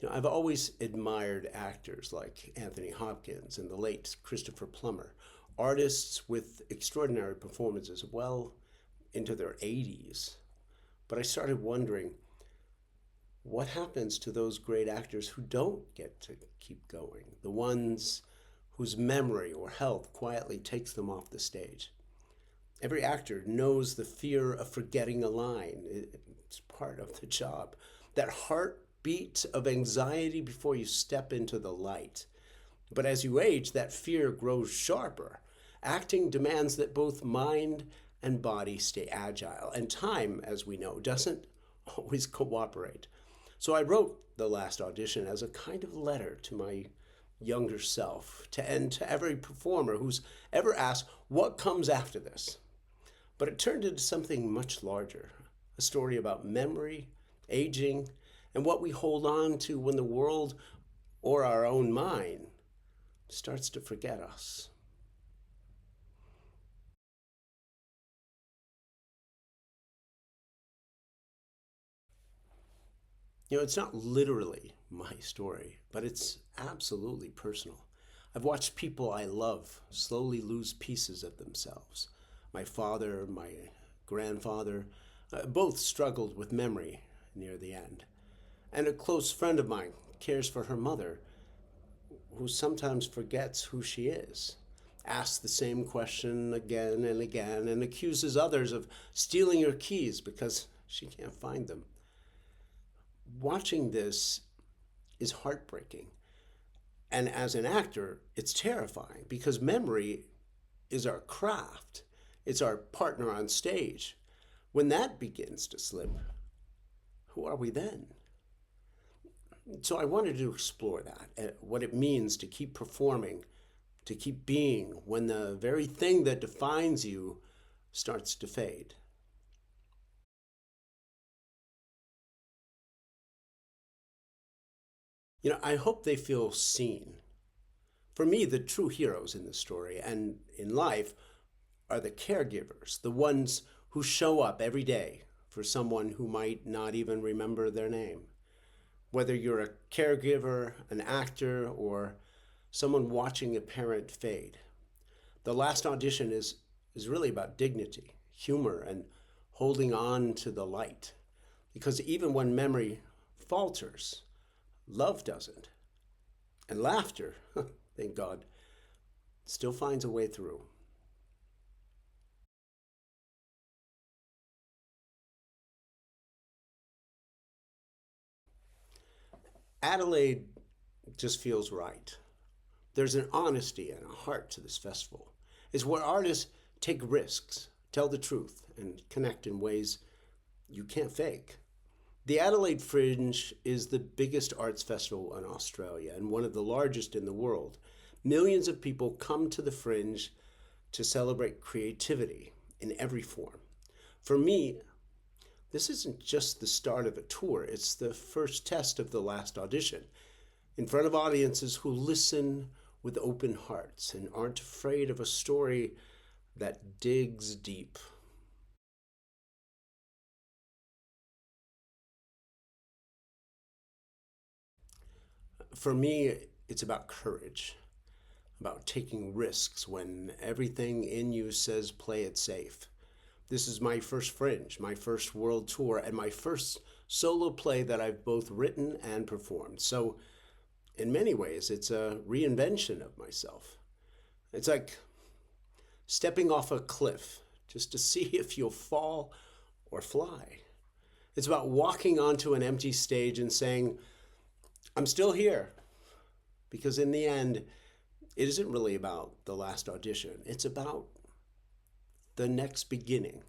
I've always admired actors like Anthony Hopkins and the late Christopher Plummer, artists with extraordinary performances well into their 80s. But I started wondering, what happens to those great actors who don't get to keep going? The ones whose memory or health quietly takes them off the stage. Every actor knows the fear of forgetting a line. It's part of the job. That heartbeat of anxiety before you step into the light. But as you age, that fear grows sharper. Acting demands that both mind and body stay agile. And time, as we know, doesn't always cooperate. So I wrote The Last Audition as a kind of letter to my younger self, and to every performer who's ever asked, what comes after this? But it turned into something much larger, a story about memory, aging, and what we hold on to when the world or our own mind starts to forget us. It's not literally my story, but it's absolutely personal. I've watched people I love slowly lose pieces of themselves. My father, my grandfather, both struggled with memory near the end. And a close friend of mine cares for her mother, who sometimes forgets who she is, asks the same question again and again, and accuses others of stealing her keys because she can't find them. Watching this is heartbreaking. And as an actor, it's terrifying because memory is our craft. It's our partner on stage. When that begins to slip, who are we then? So I wanted to explore that, what it means to keep performing, to keep being when the very thing that defines you starts to fade. I hope they feel seen. For me, the true heroes in the story and in life are the caregivers, the ones who show up every day for someone who might not even remember their name. Whether you're a caregiver, an actor, or someone watching a parent fade. The Last Audition is really about dignity, humor, and holding on to the light. Because even when memory falters, love doesn't. And laughter, thank God, still finds a way through. Adelaide just feels right. There's an honesty and a heart to this festival. It's where artists take risks, tell the truth, and connect in ways you can't fake. The Adelaide Fringe is the biggest arts festival in Australia and one of the largest in the world. Millions of people come to the Fringe to celebrate creativity in every form. For me, this isn't just the start of a tour, it's the first test of The Last Audition, in front of audiences who listen with open hearts and aren't afraid of a story that digs deep. For me, it's about courage, about taking risks when everything in you says play it safe. This is my first Fringe, my first world tour, and my first solo play that I've both written and performed. So, in many ways, it's a reinvention of myself. It's like stepping off a cliff just to see if you'll fall or fly. It's about walking onto an empty stage and saying, I'm still here. Because in the end, it isn't really about the last audition. It's about the next beginning.